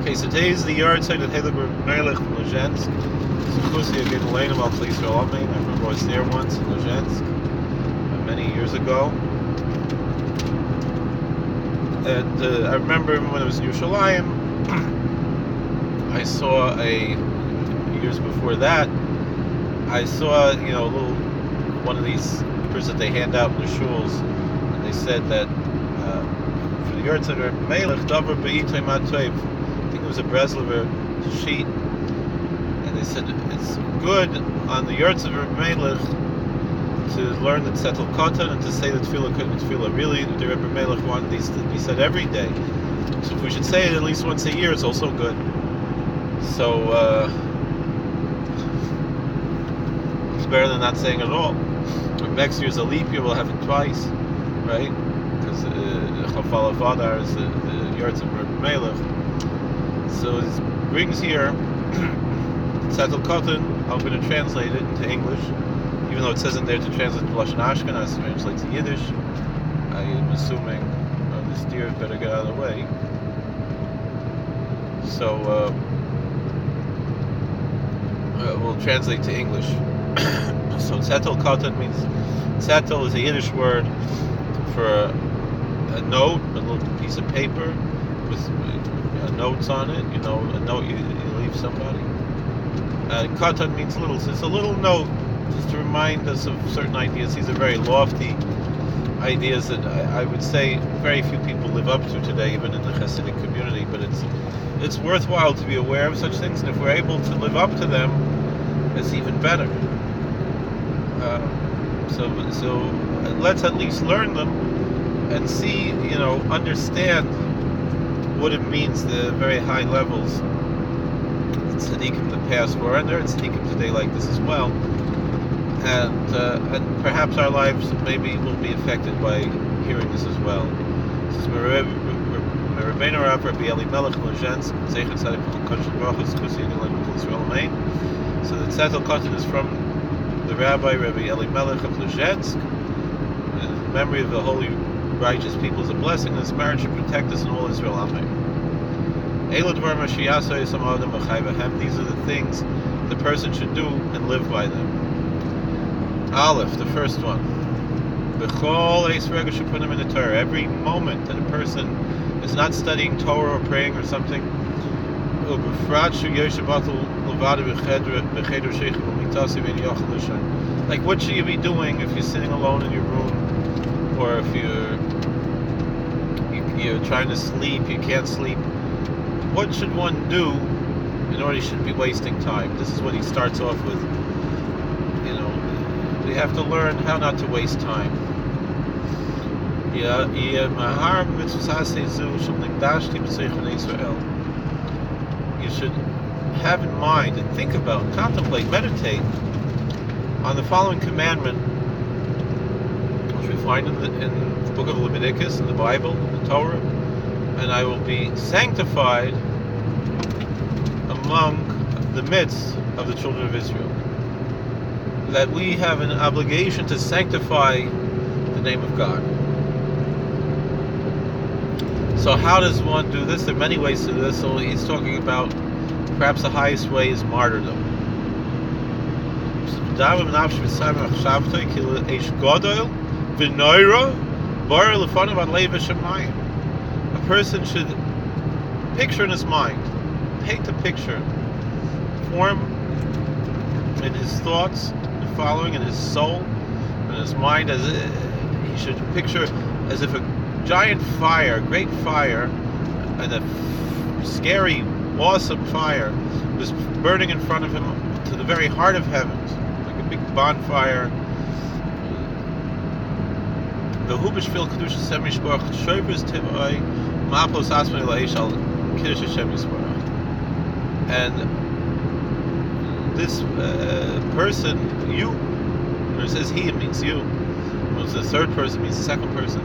Okay, so today is the yard site of Elimelech from Lizhensk. I remember I was there once in Lizhensk many years ago. And I remember when I was in Yerushalayim, I saw years before that, I saw, a little, one of these papers that they hand out in the shuls, and they said that for the yard site of Elimelech, Davar Be'itay Matayv, I think it was a Breslover sheet, and they said it's good on the yard site of Elimelech to learn the Tzetel Katan and to say the Tefillah. Really, the Rebbe Elimelech wanted these to be said every day. So if we should say it at least once a year, it's also good. So it's better than not saying it at all. Next year's a leap year, we'll have it twice, right? Because Chafal Avadar is the yard of Rebbe Elimelech. So it brings here Tzetel Katan. I'm going to translate it into English, even though it says in there to translate to Lashon Ashkenaz, translate to Yiddish. I am assuming this deer better get out of the way. So we'll translate to English. So Tzetel Katan means, Tzetel is a Yiddish word for a note, a little piece of paper with notes on it. A note you leave somebody. Katan means little, so it's a little note just to remind us of certain ideas. These are very lofty ideas that I would say very few people live up to today, even in the Hasidic community, but it's worthwhile to be aware of such things, and if we're able to live up to them, it's even better. So let's at least learn them and see, understand what it means, the very high levels Tzaddikim in the past were under, and Tzaddikim today like this as well. And perhaps our lives maybe will be affected by hearing this as well. This is Rebbe Elimelech from Lizhensk. So the Tzetel Katan is from the Rabbi Rebbe Elimelech of Lizhensk. In memory of the holy, righteous people is a blessing. This marriage should protect us in all Israel. Amen. These are the things the person should do and live by them. Aleph, the first one. Every moment that a person is not studying Torah or praying or something, like what should you be doing if you're sitting alone in your room, or if you're trying to sleep, you can't sleep? What should one do in order? He shouldn't be wasting time. This is what he starts off with. We have to learn how not to waste time. You should have in mind and think about, contemplate, meditate on the following commandment, which we find in the book of Leviticus, in the Bible, in the Torah. And I will be sanctified among the midst of the children of Israel. That we have an obligation to sanctify the name of God. So how does one do this? There are many ways to do this. So he's talking about perhaps the highest way is martyrdom. A person should picture in his mind, paint a picture, form in his thoughts, following in his soul, in his mind, as he should picture as if a giant fire, great fire, and a scary, awesome fire was burning in front of him to the very heart of heavens, like a big bonfire. The Hubishvil Kedusha Semishbach Shoivers Tivai Mapos Asmani Laishal Kiddush Hashem Yisborach. And this person, you, when it says he, it means you. When it's the third person, it means the second person.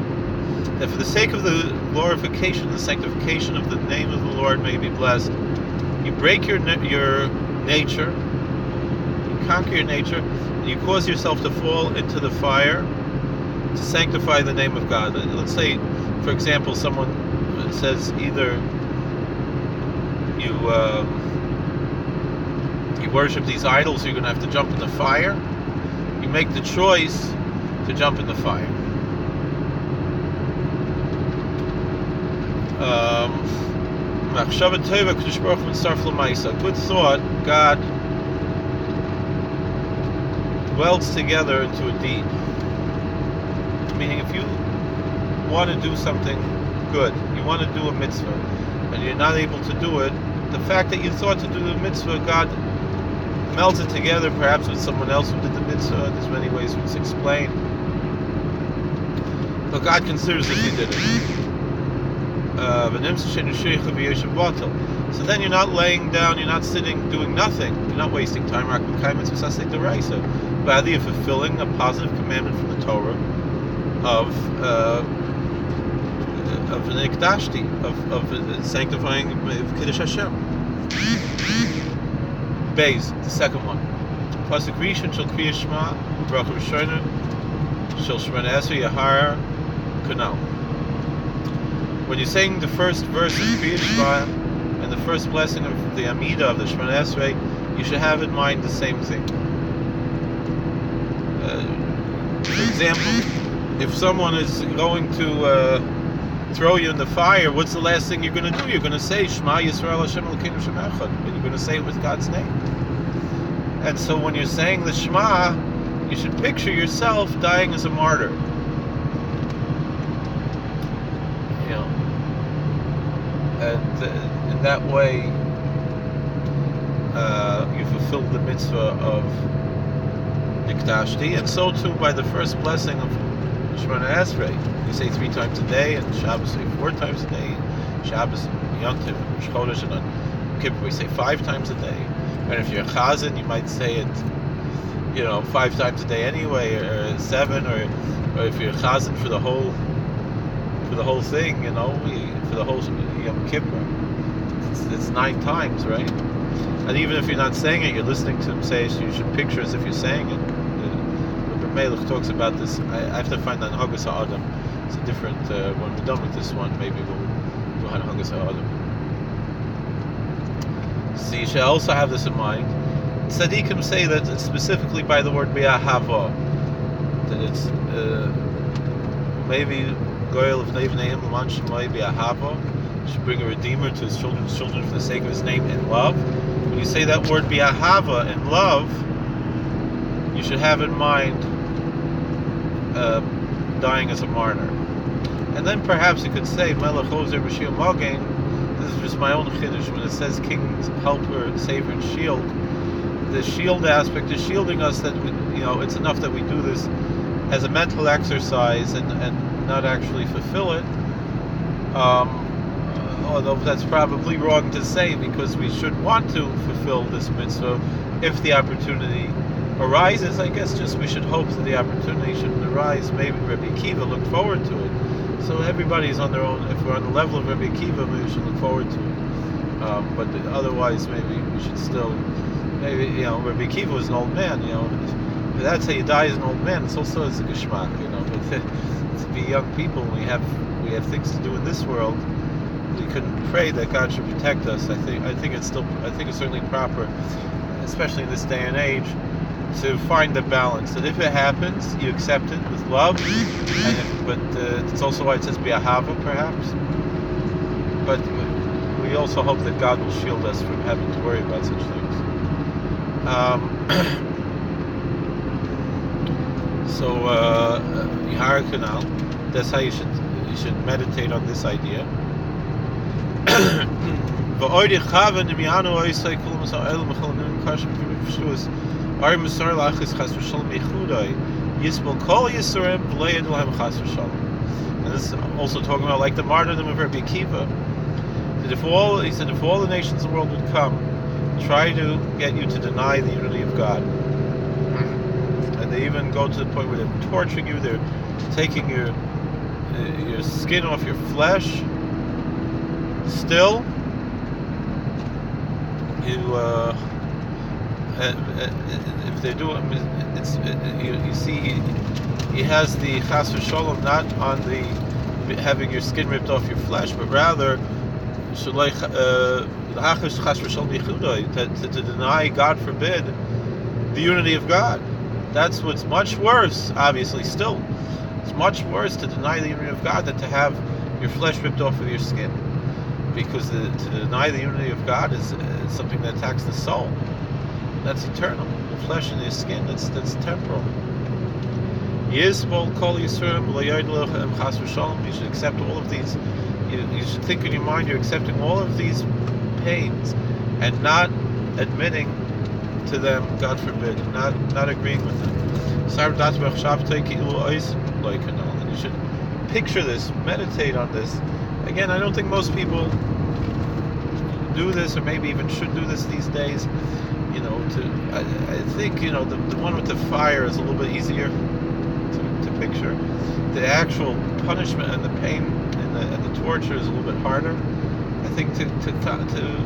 That for the sake of the glorification, the sanctification of the name of the Lord may be blessed, you break your nature, you conquer your nature, and you cause yourself to fall into the fire to sanctify the name of God. Let's say, for example, someone says either you worship these idols, you're going to have to jump in the fire. You make the choice to jump in the fire. A good thought, God welds together into a deed. Meaning, if you want to do something good, you want to do a mitzvah, and you're not able to do it, the fact that you thought to do the mitzvah, God melds it together, perhaps with someone else who did the mitzvah. There's many ways it's explained. But God considers that you did it. So then you're not laying down, you're not sitting doing nothing, you're not wasting time. Rather, you're fulfilling a positive commandment from the Torah of the Nikdashti, of sanctifying Kiddush Hashem. Beis, the second one. Pasuk Rishon shel Kriyas Shema, Bracha Rishona shel Shemona Esrei Yahar Kanal. When you're saying the first verse of Kriyas Shema and the first blessing of the Amidah of the Shemona Esrei, you should have in mind the same thing. For example, if someone is going to throw you in the fire, what's the last thing you're going to do? You're going to say Shema Yisrael Hashem Elokeinu Hashem Echad, and you're going to say it with God's name. And so when you're saying the Shema, you should picture yourself dying as a martyr. You know, and in that way, you fulfill the mitzvah of Nikdashti, and so too by the first blessing of Shemona Esrei. You say 3 times a day, and Shabbos say 4 times a day. Shabbos and Yom Tov and Rosh Chodesh, and on Kippur we say 5 times a day. And if you're a Chazan, you might say it, 5 times a day anyway, or 7, or if you're a Chazan for the whole thing, for the whole Yom Kippur, it's 9 times, right? And even if you're not saying it, you're listening to him say it, so you should picture as if you're saying it. Elimelech talks about this. I have to find on Hagas HaAdam. It's a different, when we're done with this one, maybe we'll do on Hagas HaAdam. So you should also have this in mind. Tzaddikim say that it's specifically by the word Be'ahava, that it's maybe Goyel of Nevneim L'man Shemai Be'ahava, should bring a redeemer to his children for the sake of his name in love. When you say that word Be'ahava, in love, you should have in mind dying as a martyr. And then perhaps you could say Melech Ozer B'Shil Magen. This is just my own chiddush. When it says King's Helper, Savior, and Shield, the shield aspect is shielding us, that it's enough that we do this as a mental exercise and not actually fulfill it. Although that's probably wrong to say, because we should want to fulfill this mitzvah if the opportunity arises. I guess just we should hope that the opportunity shouldn't arise. Maybe Rebbe Akiva looked forward to it. So everybody's on their own. If we're on the level of Rebbe Akiva, maybe we should look forward to it. But otherwise, maybe we should still. Maybe Rebbe Akiva was an old man. If that's how you die as an old man. It's also as a geschmack. But to be young people, we have things to do in this world. We couldn't pray that God should protect us. I think it's certainly proper, especially in this day and age, to find the balance. That if it happens, you accept it with love, but it's also why it says Be'ahava, perhaps. But we also hope that God will shield us from having to worry about such things. So Yahar Kanal, that's how you should meditate on this idea. And this is also talking about like the martyrdom of Rebbe Akiva. That if all the nations of the world would come, try to get you to deny the unity of God, and they even go to the point where they're torturing you, they're taking your skin off your flesh, still if they do it, you see, he has the chas v'sholom not on the having your skin ripped off your flesh, but rather to deny, God forbid, the unity of God. That's what's much worse, obviously, still. It's much worse to deny the unity of God than to have your flesh ripped off of your skin. Because to deny the unity of God is something that attacks the soul. That's eternal. The flesh in your skin, that's temporal. You should accept all of these. You should think in your mind you're accepting all of these pains and not admitting to them, God forbid, not agreeing with them. And you should picture this, meditate on this. Again, I don't think most people do this, or maybe even should do this these days. I think the one with the fire is a little bit easier to picture. The actual punishment and the pain and the torture is a little bit harder, I think, to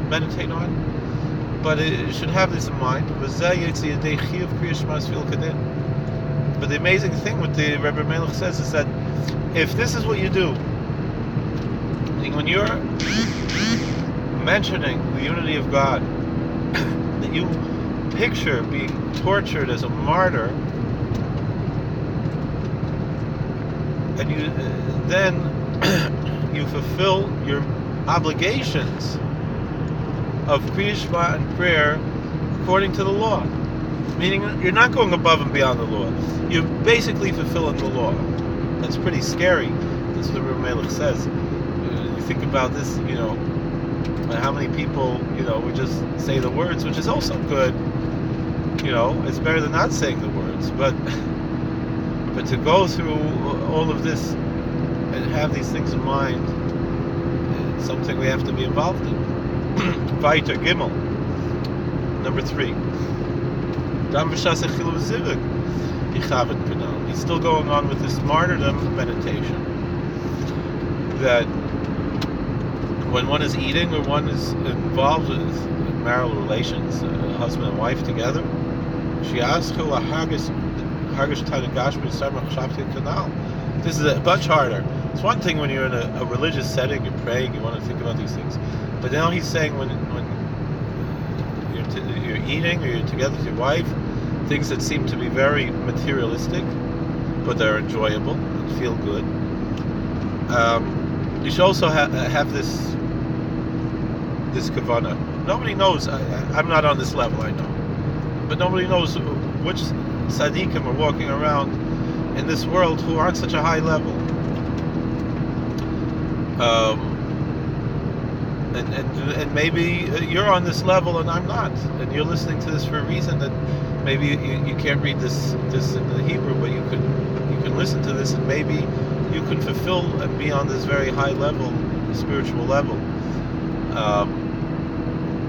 meditate on. But it should have this in mind. But the amazing thing what the Rebbe Elimelech says is that if this is what you do, when you're mentioning the unity of God, that you picture being tortured as a martyr, and then you fulfill your obligations of Kriya Shema and prayer according to the law. Meaning you're not going above and beyond the law. You're basically fulfilling the law. That's pretty scary. That's what the Rebbe Elimelech says. You think about this, how many people, would just say the words, which is also good. It's better than not saying the words. But to go through all of this and have these things in mind, it's something we have to be involved in. Weiter, Gimel. Number 3. He's still going on with this martyrdom meditation. That when one is eating or one is involved with marital relations, husband and wife together, this is much harder. It's one thing when you're in a religious setting, you're praying, you want to think about these things. But now he's saying when you're eating or you're together with your wife, things that seem to be very materialistic, but they're enjoyable and feel good. You should also have this kavanah. Nobody knows. I'm not on this level, I know, but nobody knows which tzaddikim are walking around in this world who are on such a high level. And maybe you're on this level and I'm not, and you're listening to this for a reason that maybe you can't read this in the Hebrew, but you can listen to this and maybe you can fulfill and be on this very high level, spiritual level.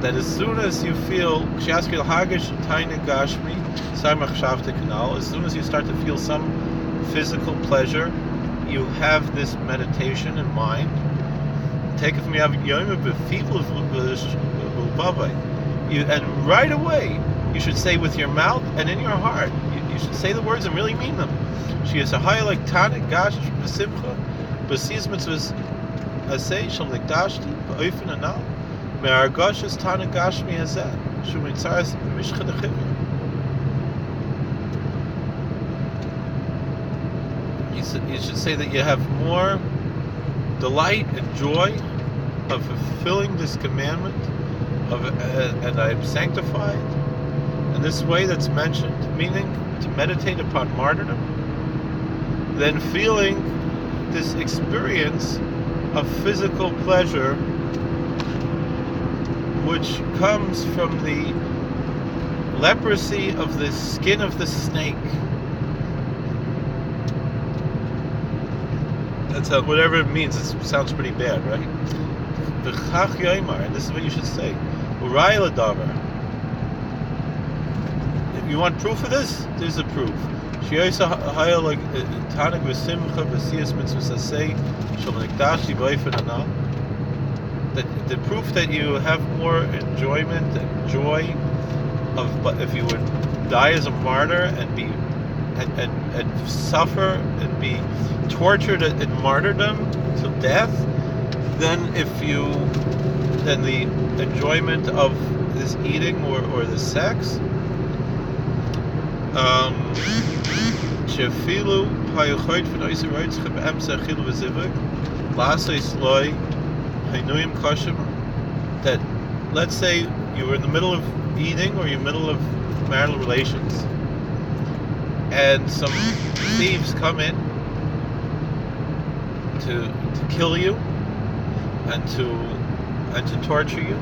That as soon as you feel, as soon as you start to feel some physical pleasure, you have this meditation in mind. Take it from you, and right away you should say with your mouth and in your heart, you should say the words and really mean them. She is a high like tanik gash b'simcha b'sis mitzvahs asay shel nikdashti b'oifen anal me'argashas tanik gashmi hazeh shu mitzaras mishcha dechivya. You should say that you have more delight and joy of fulfilling this commandment and I am sanctified in this way that's mentioned, meaning to meditate upon martyrdom, than feeling this experience of physical pleasure which comes from the leprosy of the skin of the snake. That's whatever it means. It sounds pretty bad, right? And this is what you should say. You want proof of this? There's a proof. That the proof that you have more enjoyment and joy of, but if you would die as a martyr and be and suffer and be tortured in martyrdom till death, then the enjoyment of this eating or the sex, shefilu hayochayt von oiser roitzche be'emsa achilu v'zivug la'asei sloi hainuyim kosher. That, let's say you were in the middle of eating or you're in the middle of marital relations, and some thieves come in to kill you and to torture you,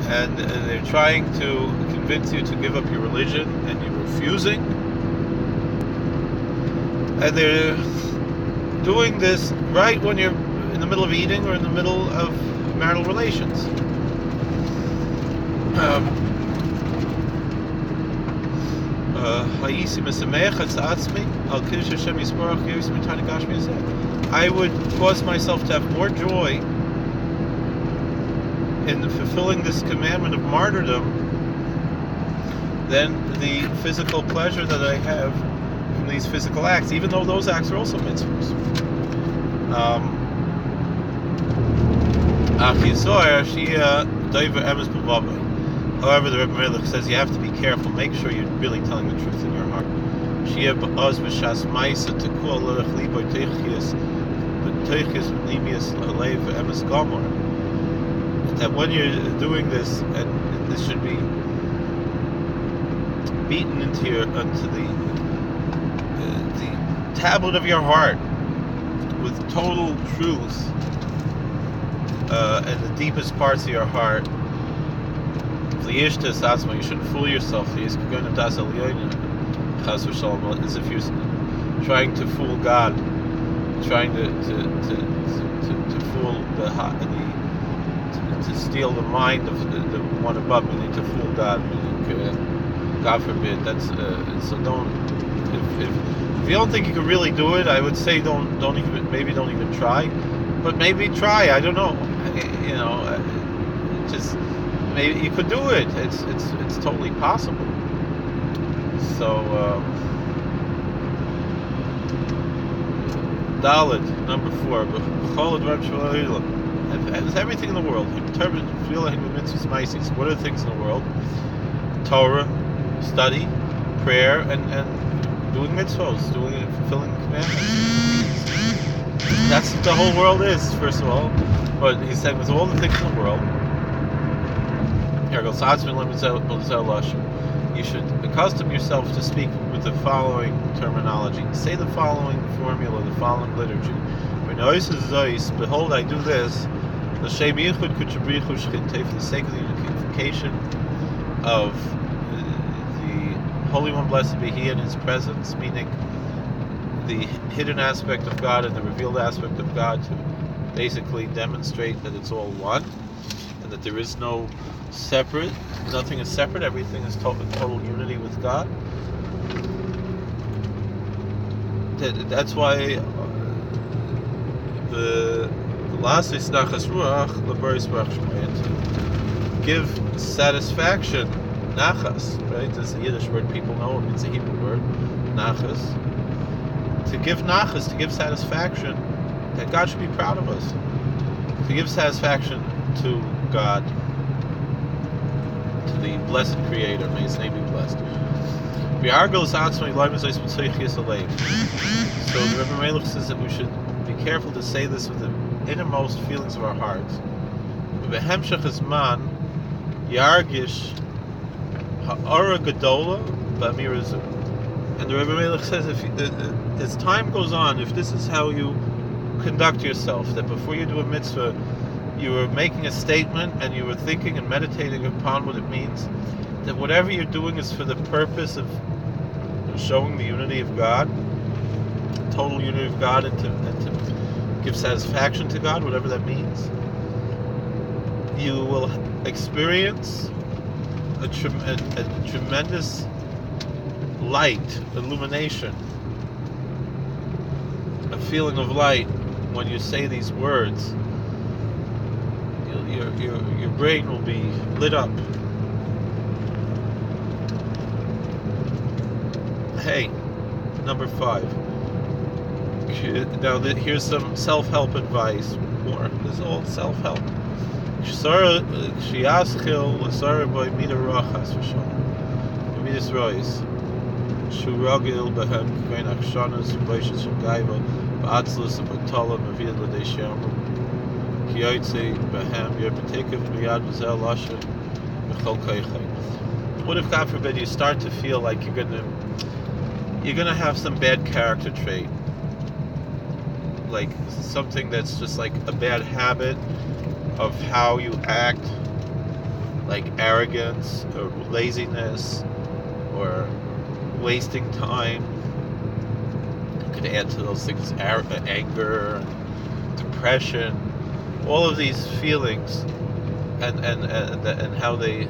and they're trying to convince you to give up your religion, and you're refusing, and they're doing this right when you're in the middle of eating or in the middle of marital relations. I would cause myself to have more joy in fulfilling this commandment of martyrdom than the physical pleasure that I have from these physical acts, even though those acts are also mitzvahs. However, the Rebbe says you have to be careful. Make sure you're really telling the truth in your heart. That when you're doing this, and this should be beaten into the tablet of your heart with total truth, and the deepest parts of your heart. You shouldn't fool yourself. As if you're trying to fool God, trying to fool to steal the mind of the one above. We need to fool God. God forbid. That's so. Don't. If you don't think you can really do it, I would say don't even try. But maybe try. I don't know. Just. Maybe you could do it. It's totally possible. So, Dalit, number 4. It's everything in the world. What are the things in the world? Torah, study, prayer, and doing mitzvahs, fulfilling commandments. That's what the whole world is, first of all. But he said, with all the things in the world, you should accustom yourself to speak with the following terminology. Say the following formula, the following liturgy. Behold, I do this, for the sake of the unification of the Holy One, blessed be He, in His presence, meaning the hidden aspect of God and the revealed aspect of God, to basically demonstrate that it's all one, and that there is no separate, nothing is separate, everything is total unity with God. That's why the last is nachas ruach lebaris ruach shmoyim, to give satisfaction, nachas, right? This is a Yiddish word people know, it's a Hebrew word, nachas. To give nachas, to give satisfaction, that God should be proud of us. To give satisfaction to God, to the blessed Creator, may His name be blessed. So the Rebbe Melech says that we should be careful to say this with the innermost feelings of our hearts. And the Rebbe Melech says, as time goes on, if this is how you conduct yourself, that before you do a mitzvah, you were making a statement and you were thinking and meditating upon what it means, that whatever you're doing is for the purpose of showing the unity of God, total unity of God, and to give satisfaction to God, whatever that means, you will experience a tremendous light, illumination, a feeling of light when you say these words. Your brain will be lit up. Hey, number 5. Now here's some self-help advice. more. This is all self-help. Kshiaschil l'sara boy mida rochas v'shom. Midas rois. Shuragil behem kvein akshanas u'boishes shel gaiva v'atzlus u'batola mavid l'dei shamu. Kiyotze behem yerpatekev miyad v'zel lashem v'chol koichay. What if, God forbid, you start to feel like you're gonna have some bad character trait, like something that's just like a bad habit of how you act, like arrogance or laziness or wasting time. You could add to those things anger, depression, all of these feelings, and how they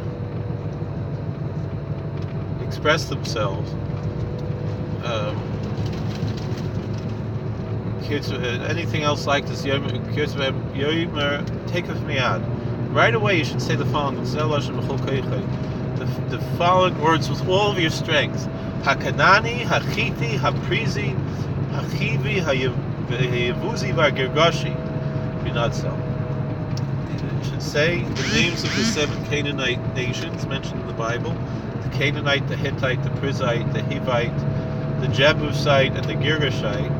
express themselves. Anything else like this, take of me out. Right away you should say the following, the following words with all of your strength. Hakanani, Hachiti, Haprizi, Hachivi, Hayevuzi, Vargergoshi. You're not so. You should say the names of the 7 Canaanite nations mentioned in the Bible: the Canaanite, the Hittite, the Prizite, the Hivite, the Jebusite, and the Girgashite.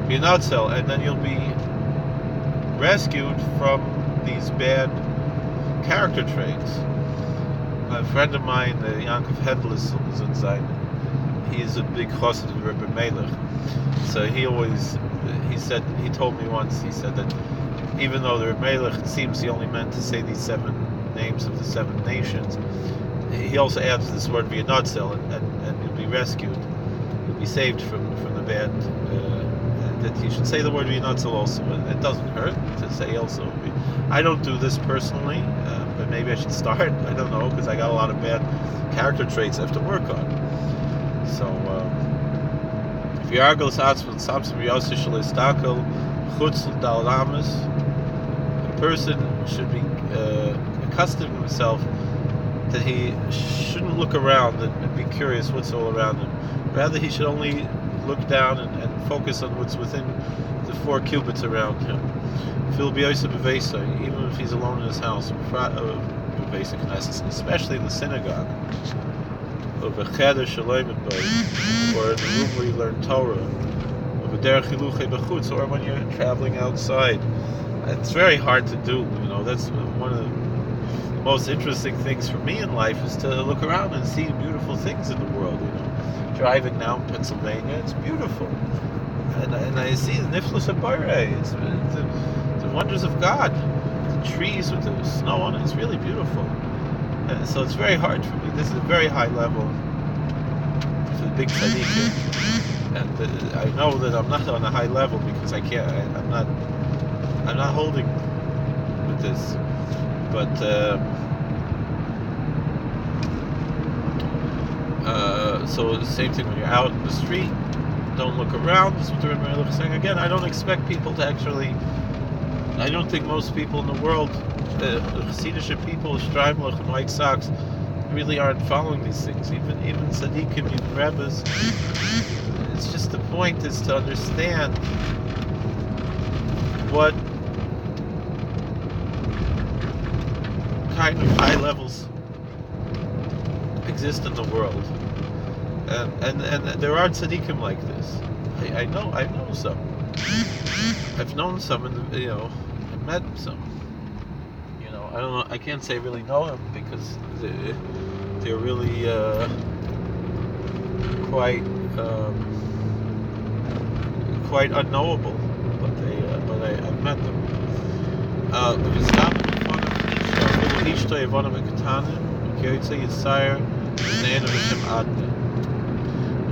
Binatzel, and then you'll be rescued from these bad character traits. A friend of mine, Yankov Hedlis, was inside. He's a big Hasidic of Rebbe Elimelech. So he told me once, he said that even though the Rebbe Elimelech seems he only meant to say these 7 names of the 7 nations, he also adds this word Binatzel, and you'll be rescued. You'll be saved from the bad. That you should say the word Vinatzel also. It doesn't hurt to say also. I don't do this personally, but maybe I should start. I don't know, because I got a lot of bad character traits I have to work on. So, if you are going to a person should be accustomed himself that he shouldn't look around and be curious what's all around him. Rather, he should only look down and focus on what's within the 4 cubits around him. Even if he's alone in his house, especially in the synagogue, or in the room where you learn Torah, or when you're traveling outside. It's very hard to do. That's one of the most interesting things for me in life, is to look around and see beautiful things in the world. Driving now in Pennsylvania, it's beautiful, and I see the niflas habare. It's the wonders of God. The trees with the snow on it. It's really beautiful. And so it's very hard for me. This is a very high level for the big tzaddikim, and I know that I'm not on a high level because I can't. I'm not holding with this, but. So the same thing when you're out in the street, don't look around. This is what the Rebbe is saying again. I don't expect people to actually. I don't think most people in the world, Hasidic people, Elimelech and white socks, really aren't following these things. Even tzaddikim, even Rebbes. It's just the point is to understand what kind of high levels exist in the world, and there are tzaddikim like this. I know some. I've known some, and I've met some. I don't know. I can't say I really know them because they're really quite unknowable. But I've met them.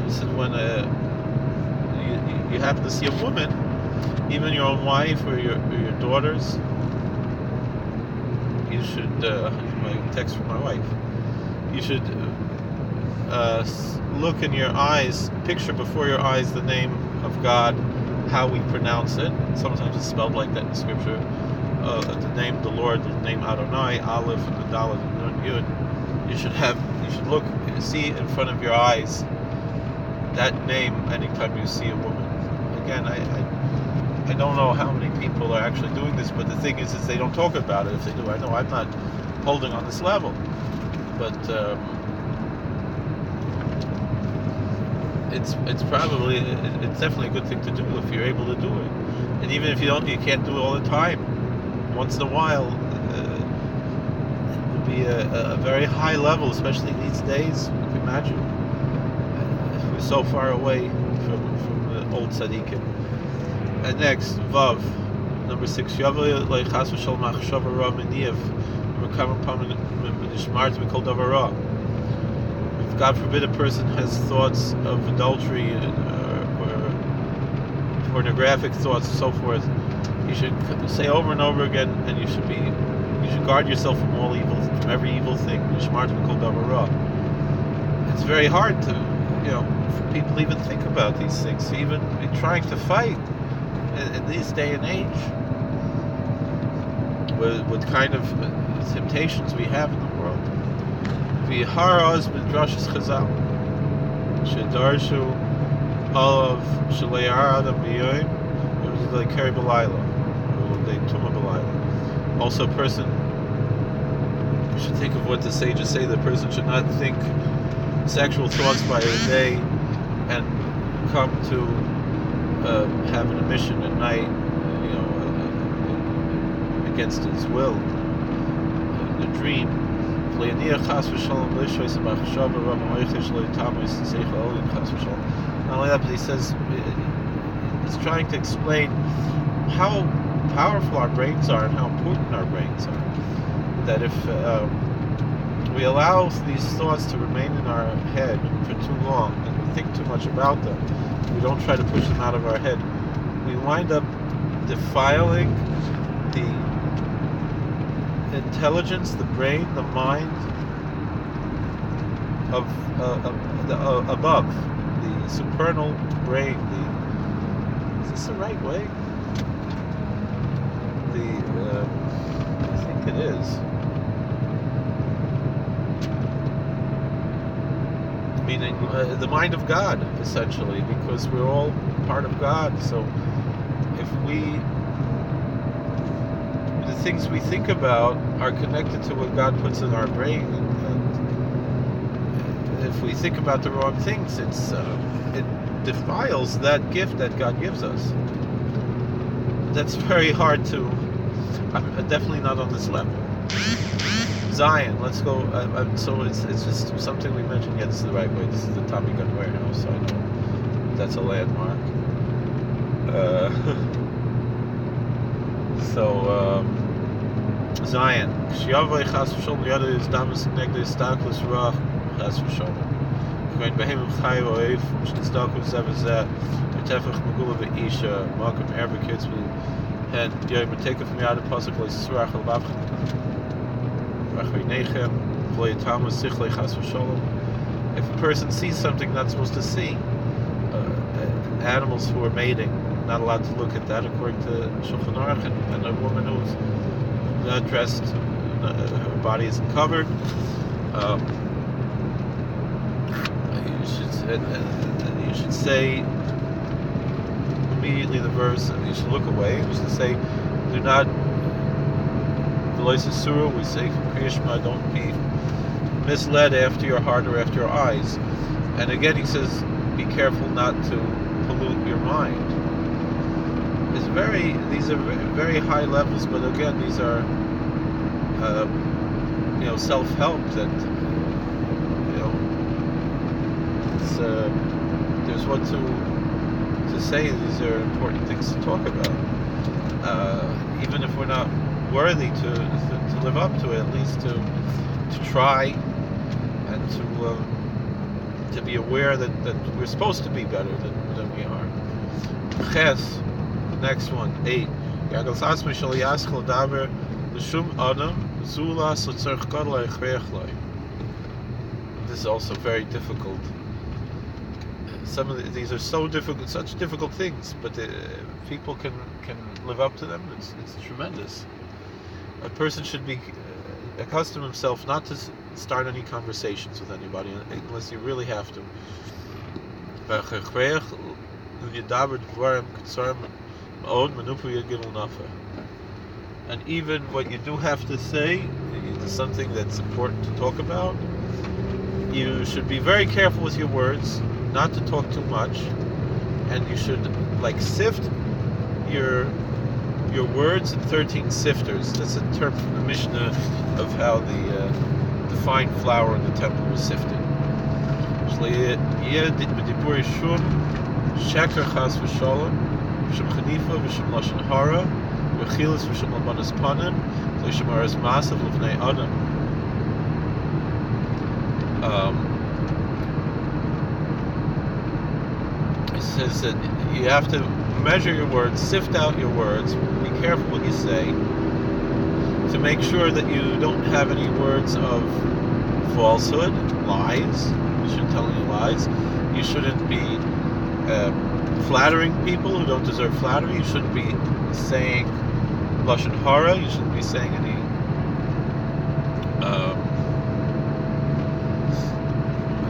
He said when you happen to see a woman, even your own wife or your daughters, you should, my text from my wife, you should look in your eyes, picture before your eyes the name of God, how we pronounce it. Sometimes it's spelled like that in Scripture. The name of the Lord, the name Adonai, Aleph, and the Dalet, and Nun, Yud. You should look, see in front of your eyes that name anytime you see a woman. Again, I don't know how many people are actually doing this, but the thing is they don't talk about it. If they do, I know I'm not holding on this level, but it's definitely a good thing to do if you're able to do it. And even if you can't do it all the time. Once in a while, it would be a very high level, especially these days. You can imagine, we're so far away from the old tzaddikim. And next, Vav, number 6. If God forbid a person has thoughts of adultery or pornographic thoughts and so forth, you should say over and over again, and you should guard yourself from all evil, from every evil thing. It's very hard to, for people to even think about these things, even trying to fight in this day and age with kind of temptations we have in the world. V'haraz b'drashas chazal shedarshu olav shalei adam b'yoyim like carry b'layla. Also, a person should think of what the sages say. The person should not think sexual thoughts by the day and come to have an emission at night, against his will, the dream. Not only that, but he says it's trying to explain how powerful our brains are and how important our brains are. That if we allow these thoughts to remain in our head for too long and we think too much about them, we don't try to push them out of our head, we wind up defiling the intelligence, the brain, the mind of above, the supernal brain. Is this the right way? I think it is. Meaning the mind of God, essentially, because we're all part of God. So if the things we think about are connected to what God puts in our brain, and if we think about the wrong things, it defiles that gift that God gives us. That's very hard to. I'm definitely not on this level. Zion, let's go. So it's just something we mentioned. Yeah, this is the right way. This is the Tommy Gun Warehouse, so I know that's a landmark. Zion. And take it from the pasuk if a person sees something not supposed to see, animals who are mating, not allowed to look at that according to Shulchan Aruch, and a woman who's not dressed, her body isn't covered, you should say immediately the verse, and you should look away. It was to say, do not, we say Kriyashma, don't be misled after your heart or after your eyes. And again he says, be careful not to pollute your mind. These are very high levels, but again these are self-help that there's what to say. These are important things to talk about, even if we're not worthy to live up to it, at least to try and to be aware that we're supposed to be better than we are. Ches, next one, 8. This is also very difficult. Some of these are so difficult, such difficult things, but people can live up to them. It's tremendous. A person should accustom himself not to start any conversations with anybody unless you really have to. Od Manupu Yud Gimel Nafa. And even what you do have to say, something that's important to talk about, you should be very careful with your words, not to talk too much, and you should sift your words in 13 sifters. That's a term from the Mishnah of how the fine flour in the temple was sifted. Sheker chas v'sholem, v'shem chanifa, v'shem lashon hara, v'chilas v'shem albanas panim, v'shem aras masav l'vnei adam. It says that you have to measure your words, sift out your words, be careful what you say, to make sure that you don't have any words of falsehood, lies. You shouldn't tell any lies. You shouldn't be flattering people who don't deserve flattery. You shouldn't be saying lashon hara. You shouldn't be saying any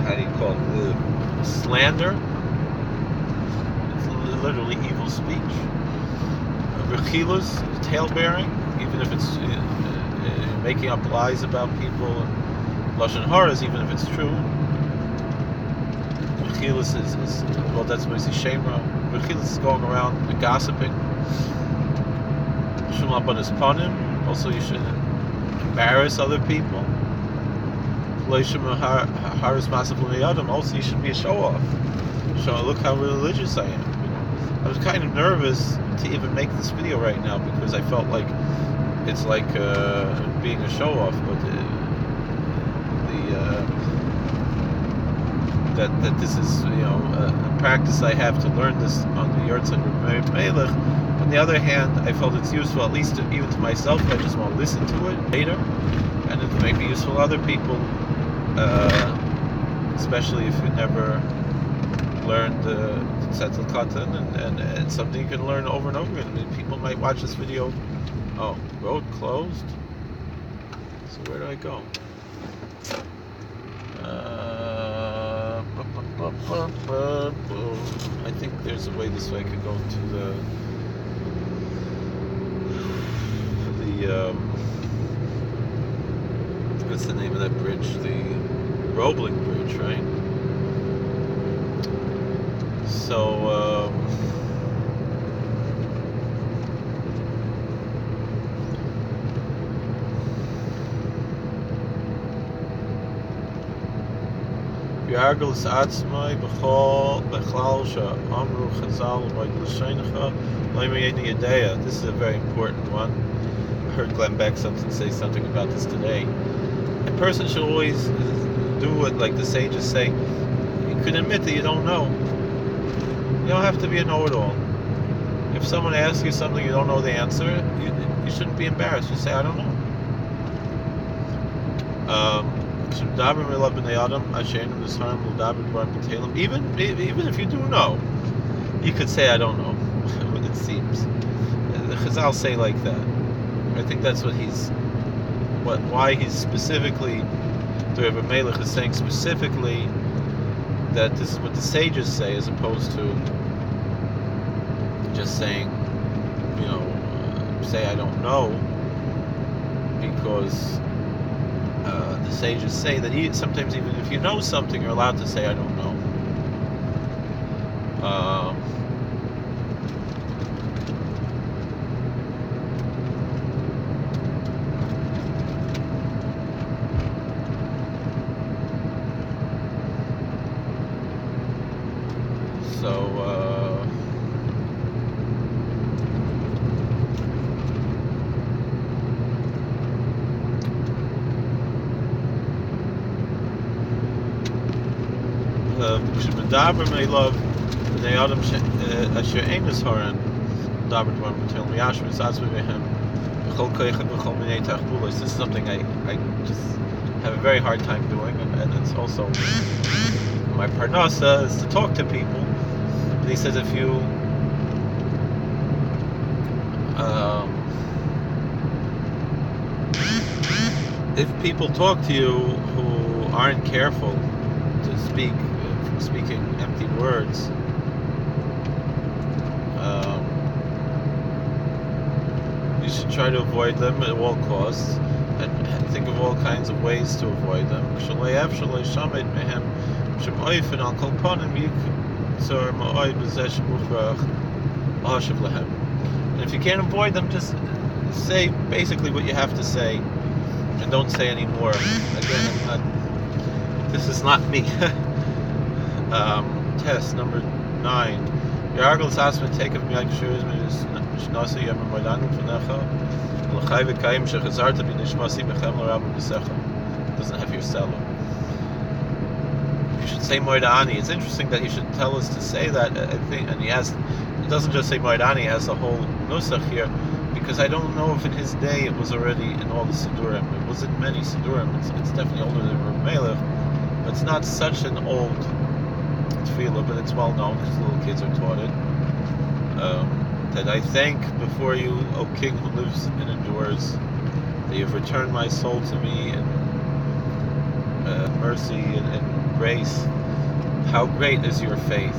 how do you call it? Slander. It's literally evil speech. Rechilas, tale-bearing, even if it's making up lies about people. And lashon hara is even if it's true. Rechilas is well, that's mostly shemra. Rechilas is going around and gossiping. Shum albanas panim. Also, you shouldn't embarrass other people. Also, you should be a show-off. So look how religious I am. I was kind of nervous to even make this video right now because I felt like it's like being a show-off, but that this is a practice I have to learn this on the Yahrzeit of Elimelech. On the other hand, I felt it's useful, at least even to myself. I just want to listen to it later, and it may be useful to other people, especially if you never learned the Tzetel Katan, and it's something you can learn over and over again. I mean, people might watch this video. Oh, road closed. So where do I go? I think there's a way this way I could go to the what's the name of that bridge? The Roebling Bridge, right? So Yargos Atzmai Bechal Bechlal Amru Chazal Lizhensk Idea. This is a very important one. I heard Glenn Beck say something about this today. A person should always do what, like the sages say. You can admit that you don't know. You don't have to be a know-it-all. If someone asks you something you don't know the answer, you shouldn't be embarrassed. You say, I don't know. Even if you do know, you could say I don't know. It seems the Chazal say like that. I think that's why he's specifically, the Rebbe Elimelech is saying specifically that this is what the sages say, as opposed to just saying, say I don't know, because the sages say that sometimes even if you know something, you're allowed to say I don't know. Daber may love the Adam Asher Amos Haran. Daber to one tell me Ashman Satzwe Behem. This is something I just have a very hard time doing, and it's also my parnasa is to talk to people. And he says if people talk to you who aren't careful to speaking empty words, You should try to avoid them at all costs, and think of all kinds of ways to avoid them. And if you can't avoid them, just say basically what you have to say, and don't say any more. Again, this is not me. Test number 9. Doesn't have your seller. You should say Moidani. It's interesting that he should tell us to say that. I think, and it doesn't just say Moidani. He has a whole nusach here, because I don't know if in his day it was already in all the Sidurim. It wasn't many Sidurim. It's definitely older than Elimelech, but it's not such an old tefillah, but it's well known because little kids are taught it. That I thank before you, O King who lives and endures, that you have returned my soul to me in mercy and grace. How great is your faith?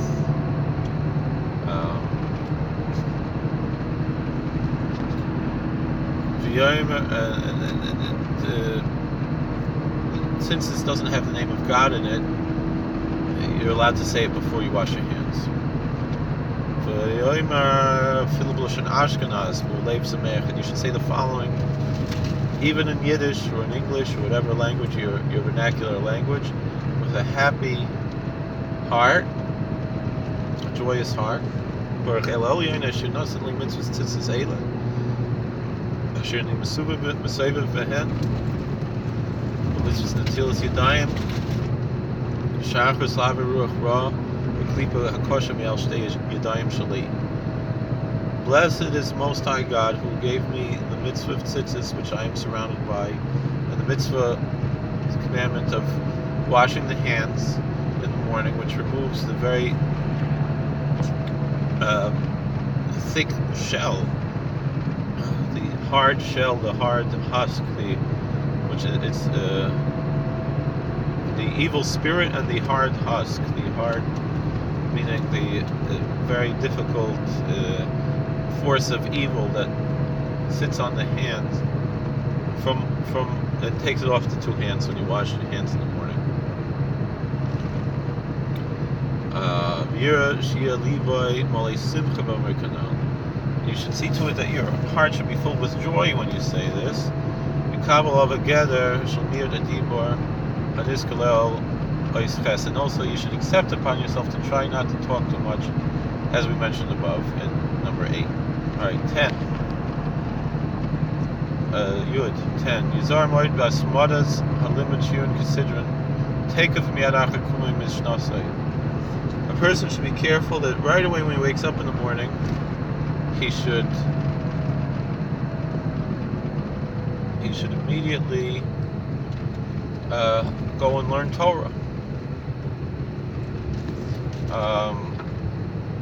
Since this doesn't have the name of God in it, you're allowed to say it before you wash your hands. And you should say the following, even in Yiddish or in English or whatever language, your vernacular language, with a happy heart, a joyous heart. Blessed is Most High God, who gave me the mitzvah of tzitzis, which I am surrounded by, and the mitzvah, the commandment of washing the hands in the morning, which removes the very thick shell, the hard shell, the hard husk, it's the evil spirit and the hard husk. The hard, meaning the very difficult force of evil that sits on the hands. It takes it off the 2 hands when you wash your hands in the morning. You should see to it that your heart should be filled with joy when you say this. And also you should accept upon yourself to try not to talk too much, as we mentioned above in number 8. Alright, 10. Yud, 10. Yizar moed basmodas halimut shirun kisidron. Take of miadachakumim mishnasai. A person should be careful that right away when he wakes up in the morning, he should immediately go and learn Torah.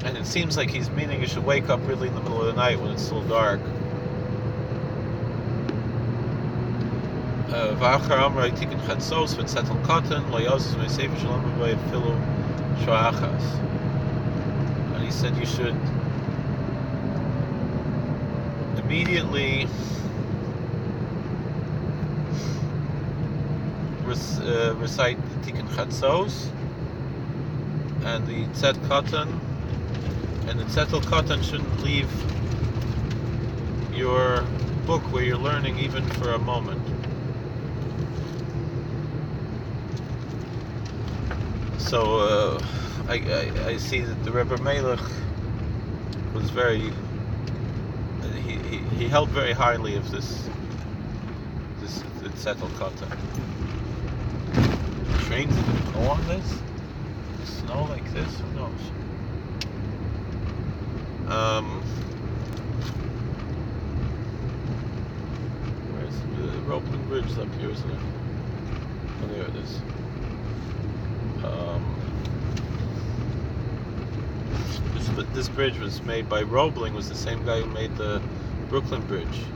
And it seems like he's meaning you should wake up really in the middle of the night when it's still dark. Tzetel Katan, and he said you should immediately recite the Tikkun Chatzos and the Tzetel Katan, and the Tzetel Katan shouldn't leave your book where you're learning even for a moment. So I see that the Rebbe Melech was very he held very highly of this Tzetel Katan. Trains are going to go on this? Snow like this? Who knows? Where's the Roebling Bridge up here, isn't it? Oh, there it is. This bridge was made by Roebling, was the same guy who made the Brooklyn Bridge.